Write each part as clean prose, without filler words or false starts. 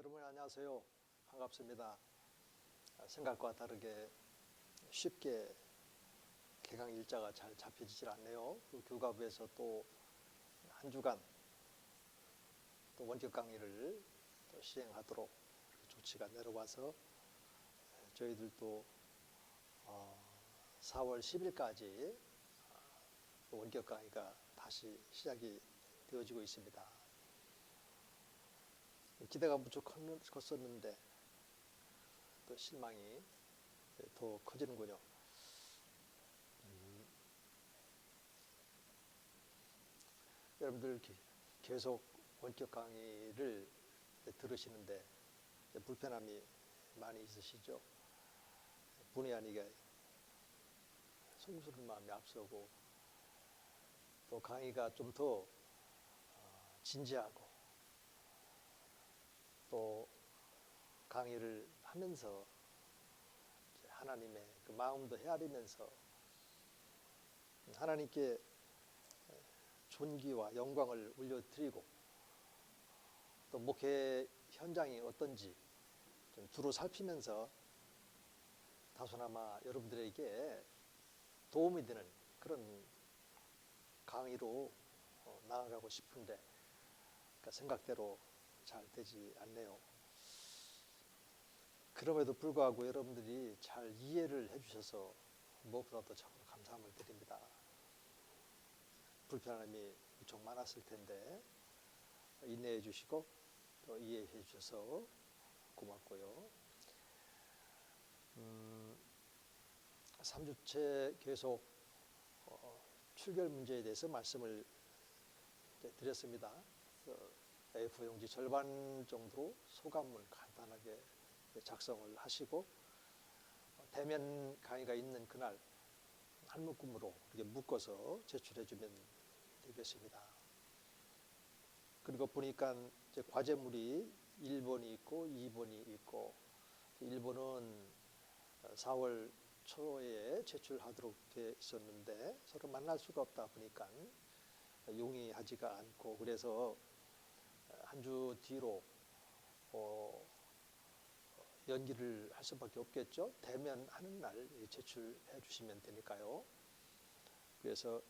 여러분 안녕하세요. 반갑습니다. 생각과 다르게 쉽게 개강 일자가 잘 잡혀지질 않네요. 그 교과부에서 또 한 주간 또 원격 강의를 또 시행하도록 조치가 내려와서 저희들도 4월 10일까지 원격 강의가 다시 시작이 되어지고 있습니다. 기대가 무척 컸었는데 또 실망이 더 커지는군요. 여러분들 계속 원격 강의를 들으시는데 불편함이 많이 있으시죠? 본의 아니게 송구스러운 마음이 앞서고 또 강의가 좀 더 진지하고 또 강의를 하면서 하나님의 그 마음도 헤아리면서 하나님께 존귀와 영광을 올려드리고 또 목회 현장이 어떤지 좀 두루 살피면서 다소나마 여러분들에게 도움이 되는 그런 강의로 나아가고 싶은데 그러니까 생각대로 잘 되지 않네요. 그럼에도 불구하고 여러분들이 잘 이해를 해주셔서 무엇보다도 참으로 감사함을 드립니다. 불편함이 무척 많았을 텐데 인내해 주시고 또 이해해 주셔서 고맙고요. 3주째 계속 출결 문제에 대해서 말씀을 드렸습니다. A4 용지 절반 정도로 소감을 간단하게 작성을 하시고 대면 강의가 있는 그날 한 묶음으로 이렇게 묶어서 제출해 주면 되겠습니다. 그리고 보니까 이제 과제물이 1번이 있고 2번이 있고 1번은 4월 초에 제출하도록 되어 있었는데 서로 만날 수가 없다 보니까 용이하지가 않고 그래서 한 주 뒤로 연기를 할 수밖에 없겠죠. 대면하는 날 제출해 주시면 되니까요. 그래서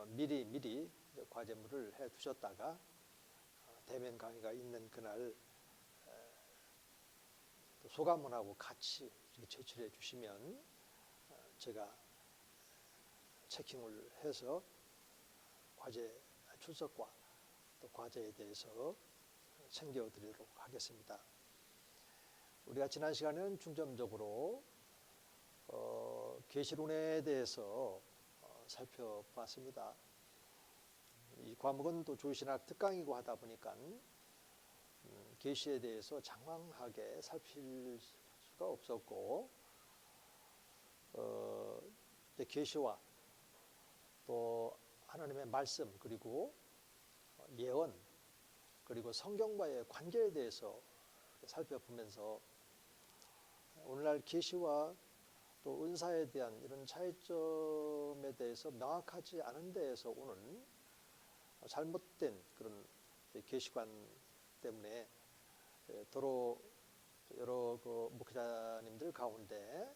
미리 과제물을 해 두셨다가 대면 강의가 있는 그날 소감문하고 같이 제출해 주시면 제가 체킹을 해서 과제 출석과 또 과제에 대해서 챙겨드리도록 하겠습니다. 우리가 지난 시간에는 중점적으로 계시론에 대해서 살펴봤습니다. 이 과목은 또 조신학 특강이고 하다 보니까 계시에 대해서 장황하게 살필 수가 없었고 계시와 또 하나님의 말씀 그리고 예언 그리고 성경과의 관계에 대해서 살펴보면서 오늘날 계시와 또 은사에 대한 이런 차이점에 대해서 명확하지 않은 데에서 오는 잘못된 그런 계시관 때문에 더러 여러 그 목회자님들 가운데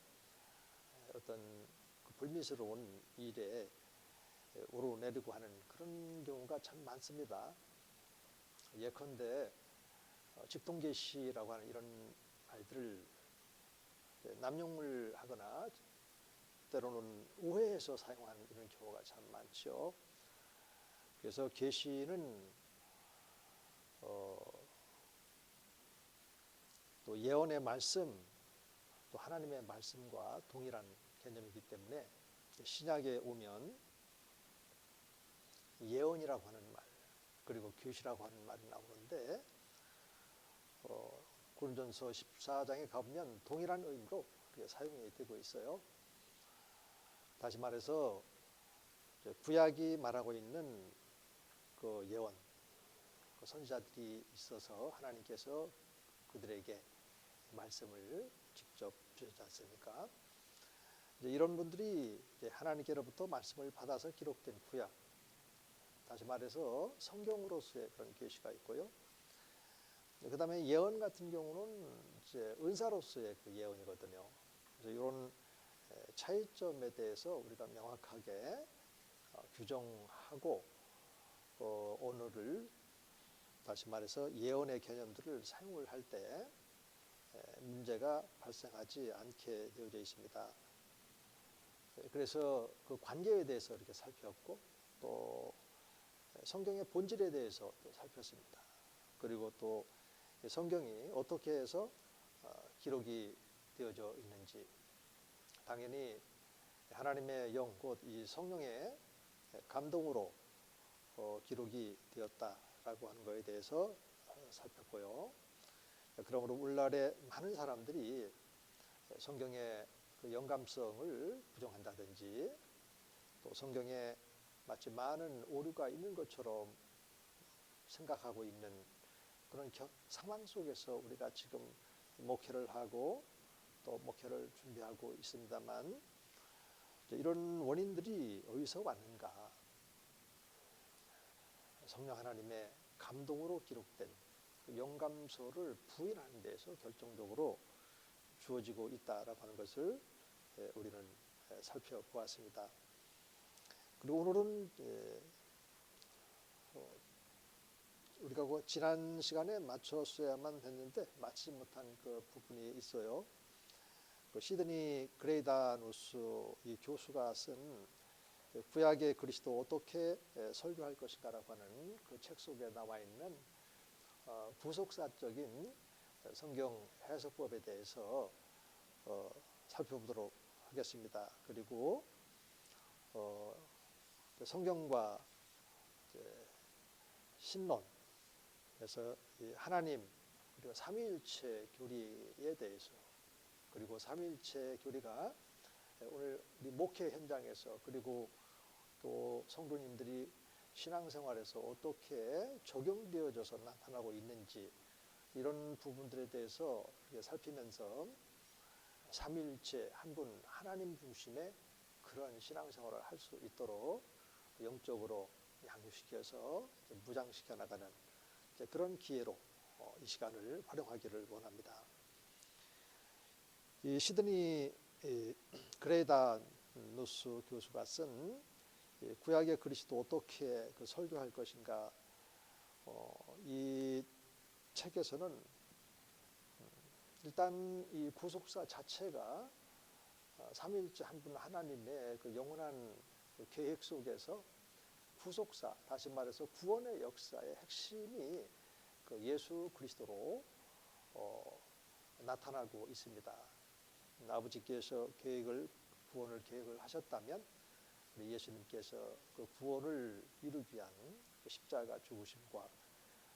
어떤 그 불미스러운 일에 오르내리고 하는 그런 경우가 참 많습니다. 예컨대 직통계시라고 하는 이런 말들을 남용을 하거나 때로는 오해해서 사용하는 이런 경우가 참 많죠. 그래서 계시는 또 예언의 말씀 또 하나님의 말씀과 동일한 개념이기 때문에 신약에 오면 예언이라고 하는 말 그리고 계시라고 하는 말이 나오는데 고린도전서 14장에 가보면 동일한 의미로 사용이 되고 있어요. 다시 말해서 구약이 말하고 있는 그 예언, 그 선지자들이 있어서 하나님께서 그들에게 말씀을 직접 주셨지 않습니까? 이제 이런 분들이 이제 하나님께로부터 말씀을 받아서 기록된 구약, 다시 말해서 성경으로서의 그런 계시가 있고요. 그다음에 예언 같은 경우는 이제 은사로서의 그 예언이거든요. 그래서 이런 차이점에 대해서 우리가 명확하게 규정하고 언어를 다시 말해서 예언의 개념들을 사용을 할 때 문제가 발생하지 않게 되어져 있습니다. 그래서 그 관계에 대해서 이렇게 살폈고 또 성경의 본질에 대해서 또 살폈습니다. 그리고 또 성경이 어떻게 해서 기록이 되어져 있는지, 당연히 하나님의 영, 곧 이 성령의 감동으로 기록이 되었다라고 하는 것에 대해서 살폈고요. 그러므로 오늘날에 많은 사람들이 성경의 그 영감성을 부정한다든지 또 성경에 마치 많은 오류가 있는 것처럼 생각하고 있는 그런 상황 속에서 우리가 지금 목회를 하고 또 목회를 준비하고 있습니다만, 이런 원인들이 어디서 왔는가? 성령 하나님의 감동으로 기록된 그 영감서를 부인하는 데서 결정적으로 주어지고 있다라고 하는 것을 우리는 살펴보았습니다. 그리고 오늘은 우리가 그 지난 시간에 맞췄어야만 했는데 마치지 못한 그 부분이 있어요. 그 시드니 그레이다누스 이 교수가 쓴 구약의 그리스도 어떻게 설교할 것인가라고 하는 그 책 속에 나와 있는 구속사적인 성경 해석법에 대해서 살펴보도록 하겠습니다. 그리고 성경과 신론, 그래서 하나님 그리고 삼위일체 교리에 대해서, 그리고 삼위일체 교리가 오늘 우리 목회 현장에서 그리고 또 성도님들이 신앙생활에서 어떻게 적용되어져서 나타나고 있는지, 이런 부분들에 대해서 살피면서 삼위일체 한 분 하나님 중심의 그런 신앙생활을 할 수 있도록 영적으로 양육시켜서 무장시켜 나가는 그런 기회로 이 시간을 활용하기를 원합니다. 이 시드니 그레이다누스 교수가 쓴 구약의 그리스도 어떻게 그 설교할 것인가, 이 책에서는 일단 이 구속사 자체가 삼위일체 한 분 하나님의 그 영원한 그 계획 속에서 구속사, 다시 말해서 구원의 역사의 핵심이 그 예수 그리스도로 나타나고 있습니다. 아버지께서 구원을 계획을 하셨다면 우리 예수님께서 그 구원을 이루기 위한 그 십자가 죽으심과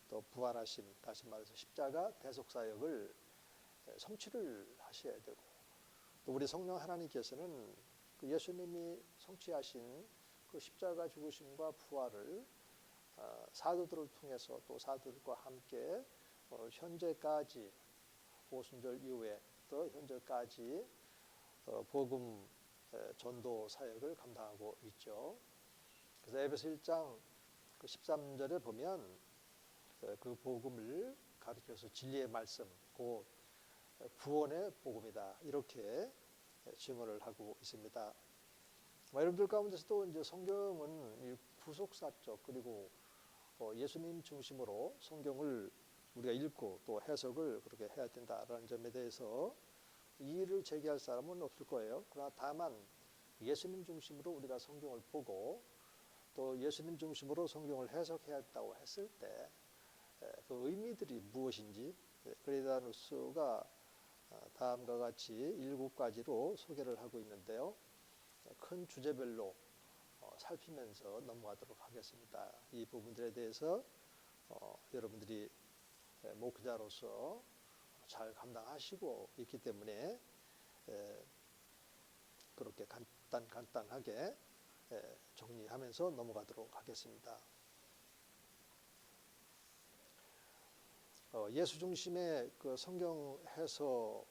또 부활하심, 다시 말해서 십자가 대속사역을 성취를 하셔야 되고, 또 우리 성령 하나님께서는 그 예수님이 성취하신 그 십자가 죽으심과 부활을 사도들을 통해서 또 사도들과 함께 현재까지 오순절 이후에 또 현재까지 복음 전도 사역을 감당하고 있죠. 그래서 에베소 1장 그 13절에 보면 그 복음을 가르쳐서 진리의 말씀, 곧 구원의 복음이다, 이렇게 증언을 하고 있습니다. 여러분들 가운데서도 이제 성경은 이 구속사적 그리고 예수님 중심으로 성경을 우리가 읽고 또 해석을 그렇게 해야 된다라는 점에 대해서 이의를 제기할 사람은 없을 거예요. 그러나 다만 예수님 중심으로 우리가 성경을 보고 또 예수님 중심으로 성경을 해석해야 한다고 했을 때 그 의미들이 무엇인지 그레이다누스가 다음과 같이 7가지로 소개를 하고 있는데요. 큰 주제별로 살피면서 넘어가도록 하겠습니다. 이 부분들에 대해서 여러분들이 목회자로서 잘 감당하시고 있기 때문에 그렇게 간단하게 정리하면서 넘어가도록 하겠습니다. 예수 중심의 그 성경 해석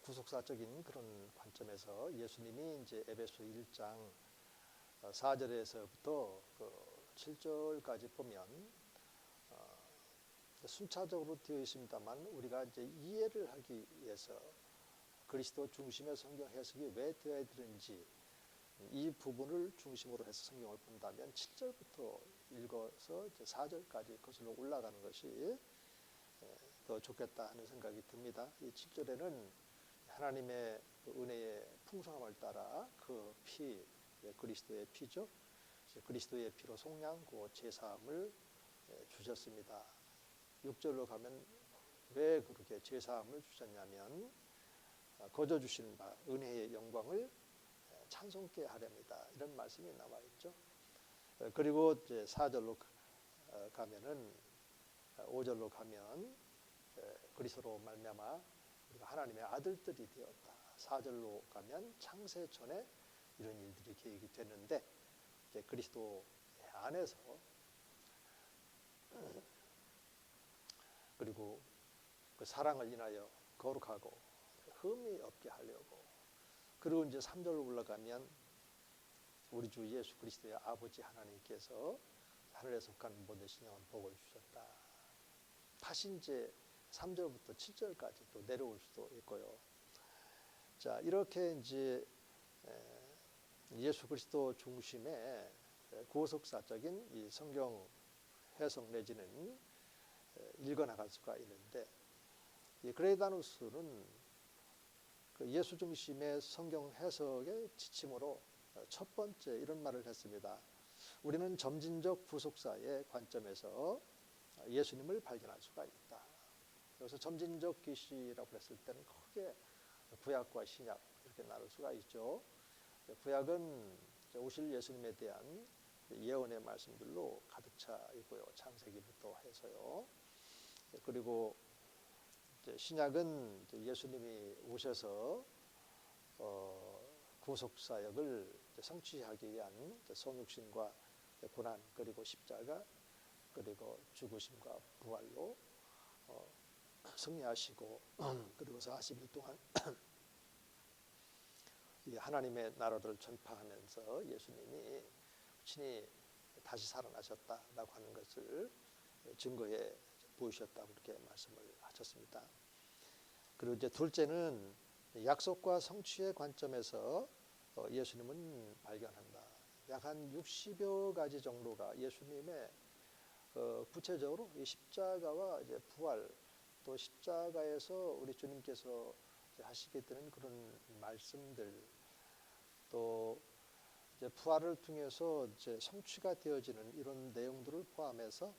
구속사적인 그런 관점에서 예수님이 이제 에베소 1장 4절에서부터 그 7절까지 보면 순차적으로 되어 있습니다만 우리가 이제 이해를 하기 위해서 그리스도 중심의 성경 해석이 왜 되어야 되는지 이 부분을 중심으로 해서 성경을 본다면 7절부터 읽어서 이제 4절까지 거슬러 올라가는 것이 더 좋겠다 하는 생각이 듭니다. 이 7절에는 하나님의 그 은혜의 풍성함을 따라 그 피, 그리스도의 피죠. 그리스도의 피로 속량고 제사함을 주셨습니다. 6절로 가면 왜 그렇게 제사함을 주셨냐면 거저 주신 바 은혜의 영광을 찬송케 하렵니다. 이런 말씀이 나와 있죠. 그리고 이제 4절로 가면은 5절로 가면 그리스도로 말미암아 우리가 하나님의 아들들이 되었다. 4절로 가면 창세 전에 이런 일들이 계획이 됐는데 이제 그리스도 안에서 그리고 그 사랑을 인하여 거룩하고 흠이 없게 하려고 그리고 이제 3절로 올라가면 우리 주 예수 그리스도의 아버지 하나님께서 하늘에 속한 모든 신령한 복을 주셨다. 다시 이제 3절부터 7절까지 또 내려올 수도 있고요. 자, 이렇게 이제 예수 그리스도 중심의 구속사적인 이 성경 해석 내지는 읽어나갈 수가 있는데 이 그레이다누스는 그 예수 중심의 성경 해석의 지침으로 첫 번째 이런 말을 했습니다. 우리는 점진적 구속사의 관점에서 예수님을 발견할 수가 있다. 그래서 점진적 계시라고 했을 때는 크게 구약과 신약 이렇게 나눌 수가 있죠. 구약은 오실 예수님에 대한 예언의 말씀들로 가득 차 있고요. 창세기부터 해서요. 그리고 이제 신약은 이제 예수님이 오셔서 구속사역을 성취하기 위한 성육신과 고난 그리고 십자가 그리고 죽으심과 부활로 승리하시고 그리고 40일 동안 하나님의 나라를 전파하면서 예수님이 친히 다시 살아나셨다라고 하는 것을 증거해 보이셨다고 그렇게 말씀을 하셨습니다. 그리고 이제 둘째는 약속과 성취의 관점에서 예수님은 발견한다. 약 한 60여 가지 정도가 예수님의 구체적으로 이 십자가와 이제 부활 또 십자가에서 우리 주님께서 하시게 되는 그런 말씀들 또 이제 부활을 통해서 이제 성취가 되어지는 이런 내용들을 포함해서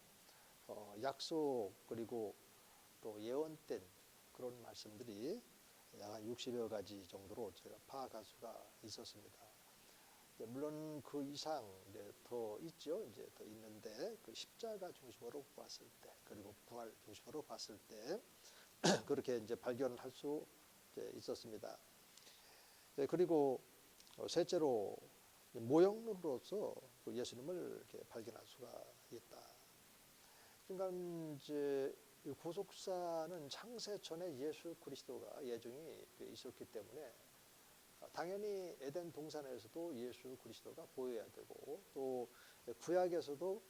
약속 그리고 또 예언된 그런 말씀들이 약 한 60여 가지 정도로 제가 파악할 수가 있었습니다. 물론 그 이상 이제 더 있죠. 이제 더 있는데 그 십자가 중심으로 봤을 때 그리고 부활 중심으로 봤을 때 그렇게 이제 발견할 수 있었습니다. 그리고 셋째로 모형론으로서 그 예수님을 이렇게 발견할 수가 있다. 그러니까 이제 구속사는 창세 전에 예수 그리스도가 예정이 있었기 때문에 당연히 에덴 동산에서도 예수 그리스도가 보여야 되고 또 구약에서도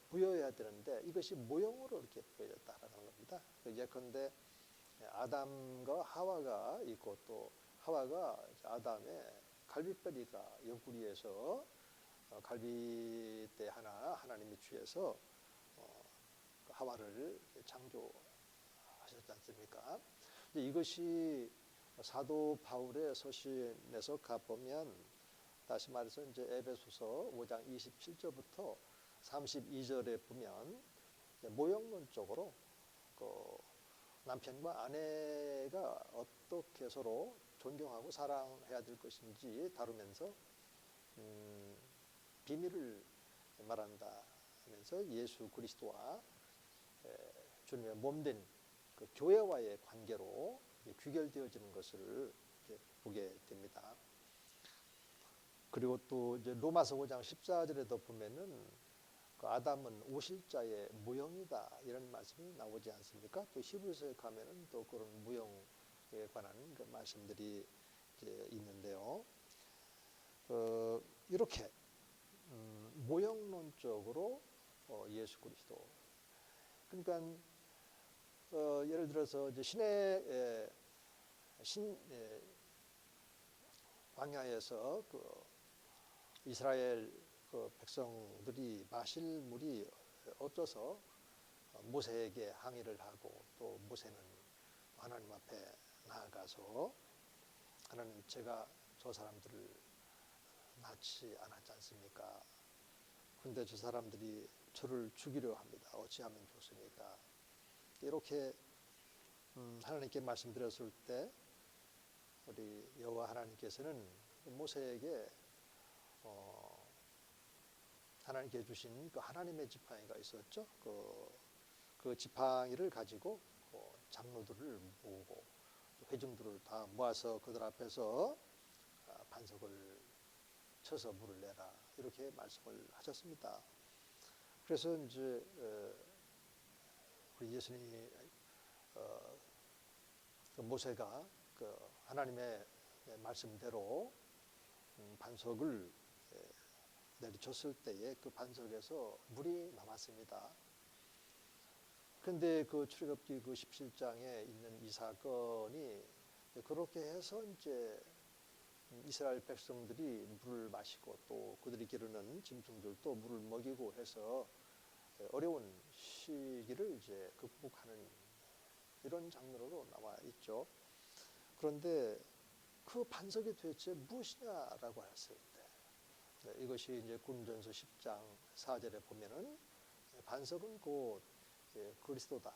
보여야 되는데 이것이 모형으로 이렇게 보여졌다라는 겁니다. 예컨대 아담과 하와가 있고 또 하와가 아담의 갈빗배리가 옆구리에서 갈빗대 하나 하나님이 주에서 하와를 창조하셨지 않습니까? 이것이 사도 바울의 서신에서 가보면 다시 말해서 이제 에베소서 5장 27절부터 32절에 보면 모형론적으로 그 남편과 아내가 어떻게 서로 존경하고 사랑해야 될 것인지 다루면서 비밀을 말한다 하면서 예수 그리스도와 주님의 몸된 그 교회와의 관계로 귀결되어지는 것을 보게 됩니다. 그리고 또 이제 로마서 5장 14절에도 보면은 그 아담은 오실자의 모형이다 이런 말씀이 나오지 않습니까? 또 히브리서에 가면은 또 그런 모형에 관한 그 말씀들이 이제 있는데요. 이렇게 모형론적으로 예수 그리스도 그러니까 예를 들어서 이제 시내 광야에서 그 이스라엘 그 백성들이 마실 물이 없어서 모세에게 항의를 하고, 또 모세는 하나님 앞에 나아가서 하나님, 제가 저 사람들을 낳지 않았지 않습니까? 그런데 저 사람들이 저를 죽이려 합니다. 어찌하면 좋습니까? 이렇게 하나님께 말씀드렸을 때 우리 여호와 하나님께서는 모세에게 하나님께 주신 그 하나님의 지팡이가 있었죠. 그 지팡이를 가지고 장로들을 모으고 회중들을 다 모아서 그들 앞에서 반석을 쳐서 물을 내라, 이렇게 말씀을 하셨습니다. 그래서 이제 우리 예수님이 그 모세가 그 하나님의 말씀대로 반석을 내리쳤을 때에 그 반석에서 물이 나왔습니다. 그런데 그 출애굽기 그 17장에 있는 이 사건이 그렇게 해서 이제 이스라엘 백성들이 물을 마시고, 또 그들이 기르는 짐승들도 물을 먹이고 해서 어려운 시기를 이제 극복하는 이런 장면으로 나와 있죠. 그런데 그 반석이 도대체 무엇이냐라고 했을 때, 이것이 이제 군전서 10장 4절에 보면은 반석은 곧 그리스도다,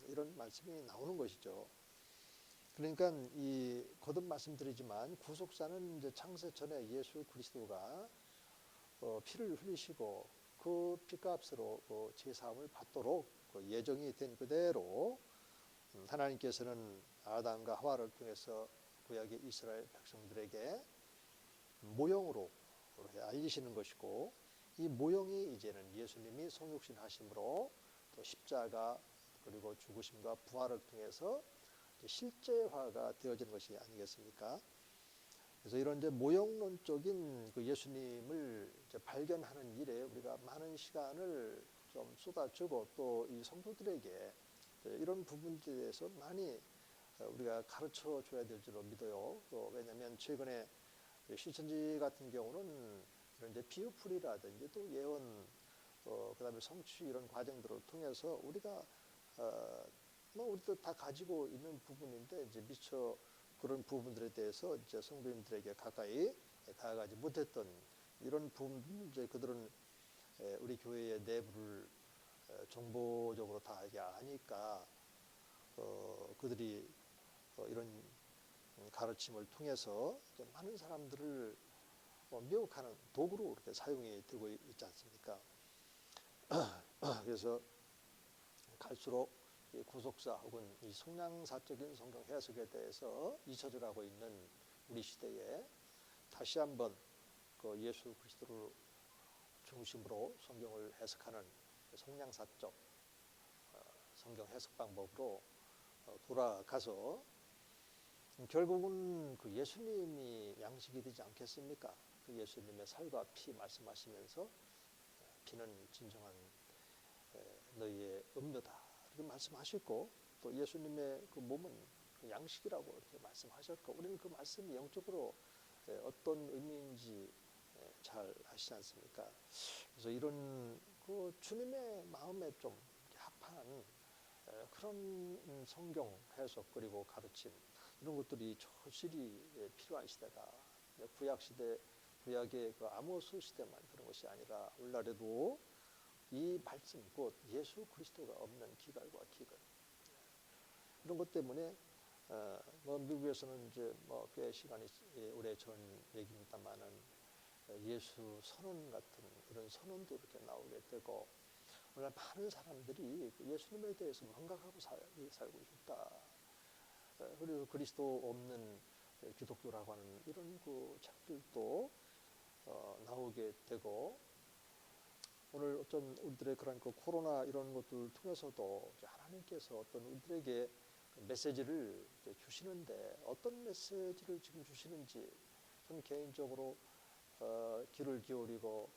이런 말씀이 나오는 것이죠. 그러니까 이 거듭 말씀드리지만 구속사는 이제 창세 전에 예수 그리스도가 피를 흘리시고 그 피값으로 제사함을 받도록 예정이 된 그대로 하나님께서는 아담과 하와를 통해서 구약의 이스라엘 백성들에게 모형으로 알리시는 것이고, 이 모형이 이제는 예수님이 성육신 하심으로 또 십자가 그리고 죽으심과 부활을 통해서 실제화가 되어지는 것이 아니겠습니까? 그래서 이런 이제 모형론적인 그 예수님을 이제 발견하는 일에 우리가 많은 시간을 좀 쏟아주고, 또 이 성도들에게 이런 부분에 대해서 많이 우리가 가르쳐 줘야 될 줄로 믿어요. 왜냐하면 최근에 신천지 같은 경우는 이런 이제 비유풀이라든지 또 예언, 그다음에 성취 이런 과정들을 통해서 우리가 우리도 다 가지고 있는 부분인데 이제 미처 그런 부분들에 대해서 이제 성도님들에게 가까이 다가가지 못했던 이런 부분, 이제 그들은 우리 교회의 내부를 정보적으로 다 이게 아니까 그들이 이런 가르침을 통해서 많은 사람들을 미혹하는 도구로 이렇게 사용이 되고 있지 않습니까? 그래서 갈수록 이 구속사 혹은 이 성량사적인 성경 해석에 대해서 잊혀져 가고 있는 우리 시대에 다시 한번 그 예수 그리스도를 중심으로 성경을 해석하는 성량사적 성경 해석 방법으로 돌아가서 결국은 그 예수님이 양식이 되지 않겠습니까? 그 예수님의 살과 피 말씀하시면서 피는 진정한 너희의 음료다, 이렇게 말씀하셨고, 또 예수님의 그 몸은 그 양식이라고 이렇게 말씀하셨고, 우리는 그 말씀이 영적으로 어떤 의미인지 잘 아시지 않습니까? 그래서 이런 그 주님의 마음에 좀 합한 그런 성경 해석 그리고 가르침, 이런 것들이 절실히 필요한 시대다. 구약 시대, 구약의 그 아모스 시대만 그런 것이 아니라 오늘날에도 이 말씀, 곧 예수 그리스도가 없는 기갈과 기근, 이런 것 때문에 미국에서는 이제 꽤 시간이 오래 전 얘기입니다만은 예수 선언 같은 이런 선언도 이렇게 나오게 되고, 오늘 많은 사람들이 예수님에 대해서 망각하고 살고 있다. 그리고 그리스도 없는 기독교라고 하는 이런 그 책들도 나오게 되고, 오늘 어떤 우리들의 그런 그 코로나 이런 것들을 통해서도 하나님께서 어떤 우리들에게 메시지를 주시는데 어떤 메시지를 지금 주시는지 전 개인적으로 귀를 기울이고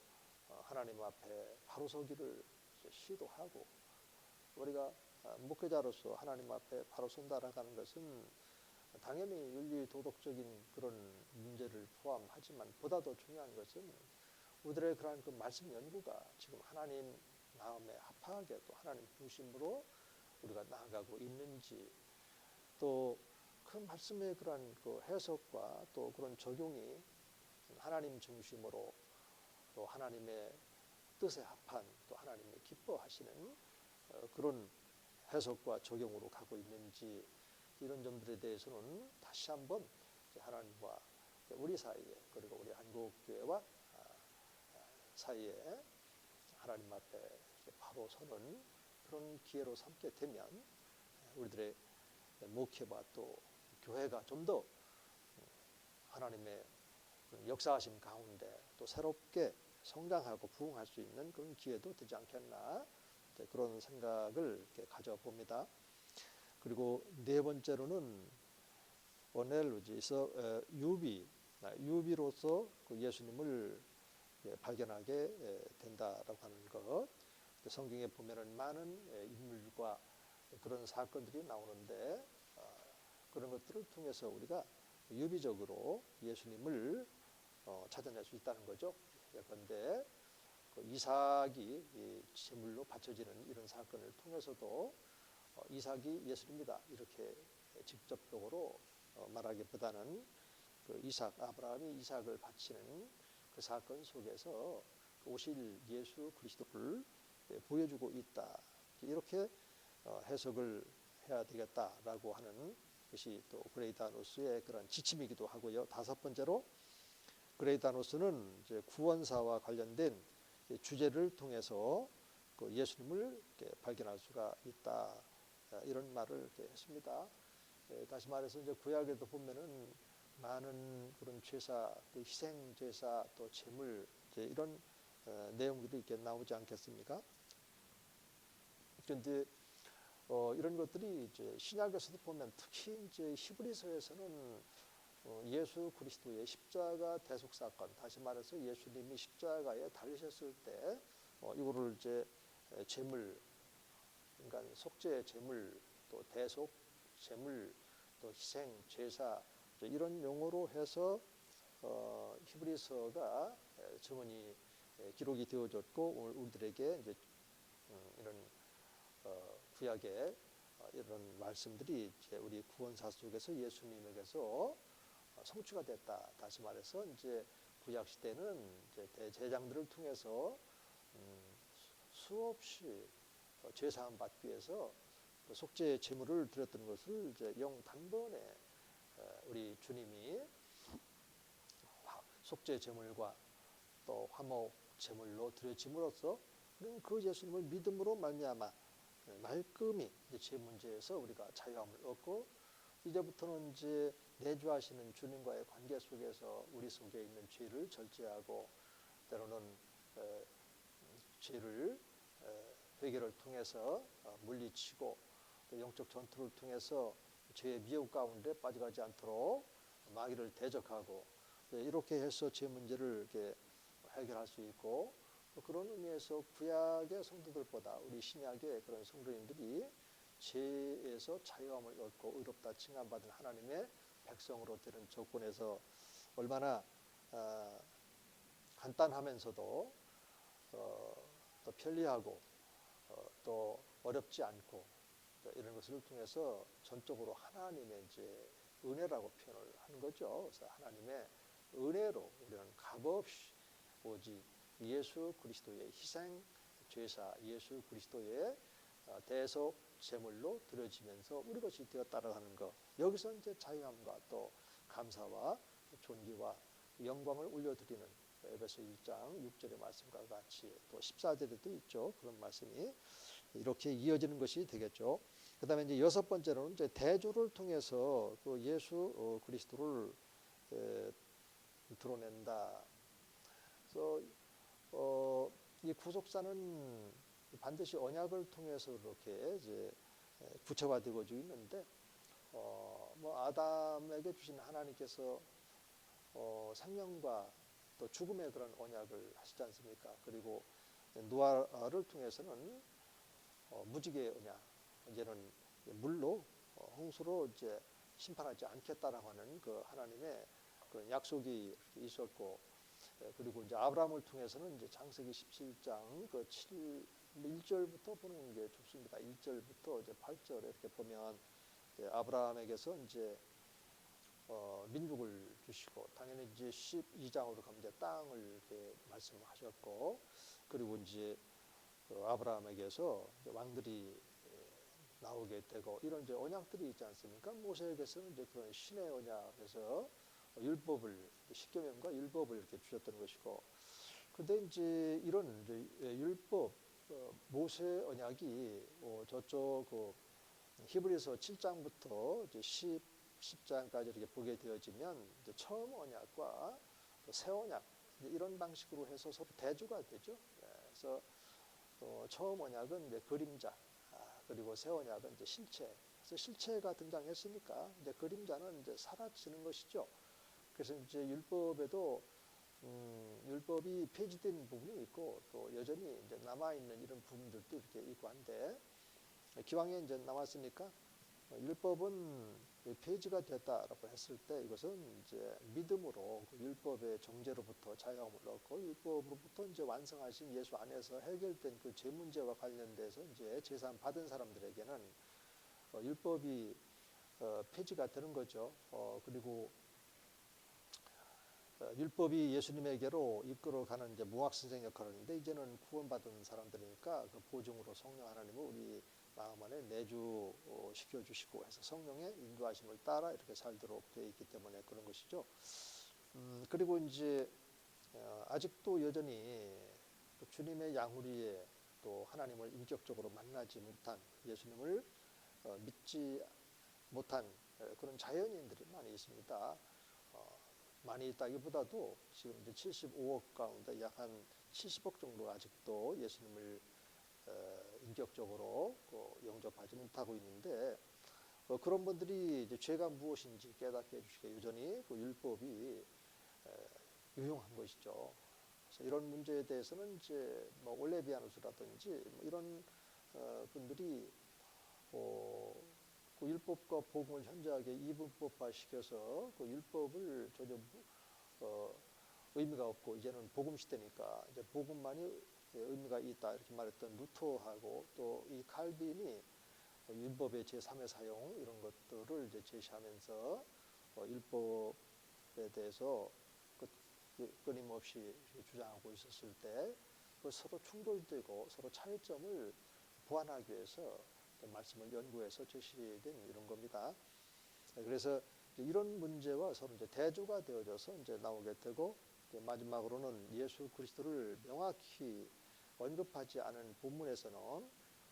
하나님 앞에 바로 서기를 시도하고, 우리가 목회자로서 하나님 앞에 바로 선달아가는 것은 당연히 윤리 도덕적인 그런 문제를 포함하지만 보다 더 중요한 것은 우리들의 그러한 그 말씀 연구가 지금 하나님 마음에 합하게 또 하나님 중심으로 우리가 나아가고 있는지, 또 그 말씀의 그러한 그 해석과 또 그런 적용이 하나님 중심으로 또 하나님의 뜻에 합한 또 하나님의 기뻐하시는 그런 해석과 적용으로 가고 있는지, 이런 점들에 대해서는 다시 한번 하나님과 우리 사이에, 그리고 우리 한국교회와 사이에 하나님 앞에 바로 서는 그런 기회로 삼게 되면 우리들의 목회와 또 교회가 좀 더 하나님의 역사하심 가운데 또 새롭게 성장하고 부흥할 수 있는 그런 기회도 되지 않겠나, 그런 생각을 이렇게 가져봅니다. 그리고 네 번째로는 오넬루지에서 유비로서 그 예수님을 발견하게 된다라고 하는 것. 성경에 보면은 많은 인물과 그런 사건들이 나오는데 그런 것들을 통해서 우리가 유비적으로 예수님을 찾아낼 수 있다는 거죠. 예컨대 그 이삭이 제물로 바쳐지는 이런 사건을 통해서도 이삭이 예수님이다 이렇게 직접적으로 말하기보다는 그 아브라함이 이삭을 바치는 그 사건 속에서 오실 예수 그리스도를 보여주고 있다, 이렇게 해석을 해야 되겠다라고 하는 것이 또 그레이다노스의 그런 지침이기도 하고요. 다섯 번째로 그레이다노스는 이제 구원사와 관련된 주제를 통해서 그 예수님을 발견할 수가 있다, 이런 말을 이렇게 했습니다. 다시 말해서 이제 구약에도 보면은 많은 그런 제사, 또 희생 제사, 또 제물, 이제 이런 내용들이 이렇게 나오지 않겠습니까? 그런데 이런 것들이 이제 신약에서도 보면 특히 이제 히브리서에서는 예수 그리스도의 십자가 대속 사건, 다시 말해서 예수님이 십자가에 달리셨을 때 이거를 이제 제물, 그러니까 속죄 제물, 또 대속 제물, 또 희생 제사, 이런 용어로 해서 히브리서가 증언이 기록이 되어졌고 우리들에게 이제 이런 구약의 이런 말씀들이 이제 우리 구원사 속에서 예수님에게서 성취가 됐다. 다시 말해서 이제 구약 시대는 이제 대제사장들을 통해서 수없이 죄사함 받기 위해서 그 속죄 제물을 드렸던 것을 이제 영 단번에 우리 주님이 속죄 제물과 또 화목 제물로 드려짐으로써 그 예수님을 믿음으로 말미암아 말끔히 제 문제에서 우리가 자유함을 얻고, 이제부터는 이제 내주하시는 주님과의 관계 속에서 우리 속에 있는 죄를 절제하고, 때로는 죄를 회개를 통해서 물리치고, 또 영적 전투를 통해서 죄의 미혹 가운데 빠져가지 않도록 마귀를 대적하고, 이렇게 해서 죄 문제를 이렇게 해결할 수 있고, 그런 의미에서 구약의 성도들보다 우리 신약의 그런 성도님들이 죄에서 자유함을 얻고 의롭다 칭함받은 하나님의 백성으로 되는 조건에서 얼마나 간단하면서도 또 편리하고 또 어렵지 않고, 이런 것을 통해서 전적으로 하나님의 이제 은혜라고 표현을 하는 거죠. 그래서 하나님의 은혜로 우리는 값없이 오직 예수 그리스도의 희생 죄사, 예수 그리스도의 대속 제물로 드려지면서 우리 것이 되었다라는 것, 여기서 이제 자유함과 또 감사와 존귀와 영광을 올려드리는 에베소 1장 6절의 말씀과 같이 또 14절에도 있죠. 그런 말씀이 이렇게 이어지는 것이 되겠죠. 그 다음에 이제 여섯 번째로는 이제 대조를 통해서 그 예수 그리스도를 드러낸다. 그래서 이 구속사는 반드시 언약을 통해서 이렇게 이제 구체화되고 있는데, 뭐 아담에게 주신 하나님께서 생명과 또 죽음의 그런 언약을 하시지 않습니까? 그리고 노아를 통해서는 무지개 언약, 이제는 물로 홍수로 이제 심판하지 않겠다라고 하는 그 하나님의 그런 약속이 있었고, 그리고 이제 아브라함을 통해서는 이제 창세기 17장 그 1절부터 보는 게 좋습니다. 1절부터 이제 8절 이렇게 보면 이제 아브라함에게서 이제 민족을 주시고, 당연히 이제 12장으로 가면 이제 땅을 이렇게 말씀하셨고, 그리고 이제 아브라함에게서 이제 왕들이 나오게 되고, 이런 이제 언약들이 있지 않습니까? 모세에게서는 이제 그런 신의 언약에서 율법을, 십계명과 율법을 이렇게 주셨던 것이고, 근데 이제 이런 이제 율법, 모세 언약이 저쪽 그 히브리서 7장부터 이제 10장까지 이렇게 보게 되어지면 이제 처음 언약과 새 언약, 이런 방식으로 해서 서로 대조가 되죠. 그래서 처음 언약은 이제 그림자, 그리고 새 언약은 이제 실체. 그래서 실체가 등장했으니까 이제 그림자는 이제 사라지는 것이죠. 그래서 이제 율법에도 율법이 폐지된 부분이 있고, 또 여전히 이제 남아 있는 이런 부분들도 이렇게 있고 한데, 기왕에 이제 남았으니까 율법은 폐지가 됐다라고 했을 때, 이것은 이제 믿음으로 그 율법의 정죄로부터 자유함을 얻고, 율법으로부터 이제 완성하신 예수 안에서 해결된 그 죄 문제와 관련돼서 이제 제사함 받은 사람들에게는 율법이 폐지가 되는 거죠. 그리고 율법이 예수님에게로 이끌어가는 이제 무학 선생 역할을 하는데, 이제는 구원받은 사람들이니까 그 보증으로 성령 하나님을 우리 마음 안에 내주 시켜주시고 해서 성령의 인도하심을 따라 이렇게 살도록 되어 있기 때문에 그런 것이죠. 그리고 이제 아직도 여전히 주님의 양우리에 또 하나님을 인격적으로 만나지 못한, 예수님을 믿지 못한 그런 자연인들이 많이 있습니다. 많이 있다기보다도 지금 이제 75억 가운데 약 한 70억 정도가 아직도 예수님을 인격적으로 영접하지 못하고 있는데, 그런 분들이 이제 죄가 무엇인지 깨닫게 해주시게 여전히 그 율법이 유용한 것이죠. 그래서 이런 문제에 대해서는 이제 뭐 올레비아누스라든지 뭐 이런 분들이 그 율법과 복음을 현저하게 이분법화 시켜서 그 율법을 전혀 의미가 없고, 이제는 복음 시대니까 이제 복음만이 의미가 있다 이렇게 말했던 루터하고, 또 이 칼빈이 율법의 제3의 사용 이런 것들을 이제 제시하면서 율법에 대해서 끊임없이 주장하고 있었을 때, 서로 충돌되고 서로 차이점을 보완하기 위해서 말씀을 연구해서 제시된 이런 겁니다. 그래서 이런 문제와 서로 이제 대조가 되어져서 이제 나오게 되고, 이제 마지막으로는 예수 그리스도를 명확히 언급하지 않은 본문에서는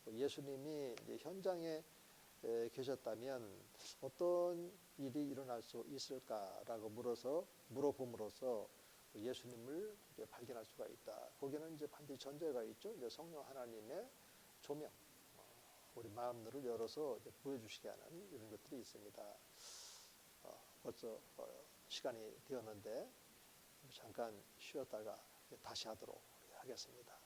예수님이 이제 현장에 계셨다면 어떤 일이 일어날 수 있을까라고 물어봄으로써 예수님을 이제 발견할 수가 있다. 거기는 이제 반드시 전제가 있죠. 이제 성령 하나님의 조명, 우리 마음들을 열어서 이제 보여주시게 하는 이런 것들이 있습니다. 벌써 시간이 되었는데 잠깐 쉬었다가 다시 하도록 하겠습니다.